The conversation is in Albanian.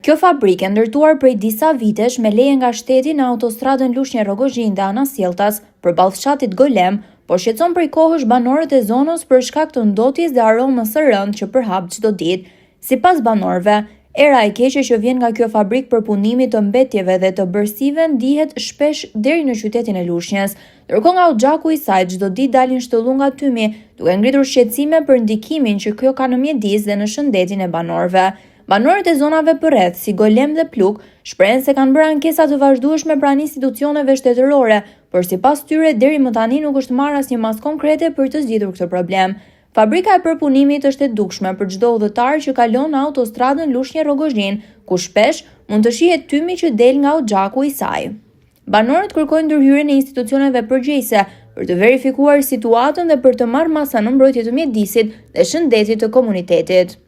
Kjo fabrikë ndërtuar prej disa vitesh me leje nga shteti në autostradën Lushnjë-Rogozhin dhe Anasjelltas përballë fshatit Golem, po shqetëson prej kohësh banorët e zonës për shkak të ndotjes dhe aromës së rëndë që përhap çdo ditë. Sipas banorëve, era e keqe që vjen nga kjo fabrikë për punimin të mbetjeve dhe të bërësive ndihet shpesh deri në qytetin e Lushnjës, ndërkohë nga Xhaku i saj çdo ditë dalin shtollunga tymi, duke ngritur shqetësime për ndikimin që kjo ka në mjedis dhe në shëndetin e banorëve. Banorët e zonave përreth, si Golem dhe Pluk, shprehen se kanë bërë ankesa të vazhdueshme pranë institucioneve shtetërore, por sipas tyre deri më tani nuk është marrë asnjë masë konkrete për të zgjidhur këtë problem. Fabrika e përpunimit është e dukshme për çdo udhëtar që kalon në autostradën Lushnjë-Rogozhin, ku shpesh mund të shihet tymi që del nga Xhaku i saj. Banorët kërkojnë ndërhyrjen e institucioneve përgjegjëse për të verifikuar situatën dhe për të marrë masa në mbrojtje të mjedisit dhe shëndetit të komunitetit.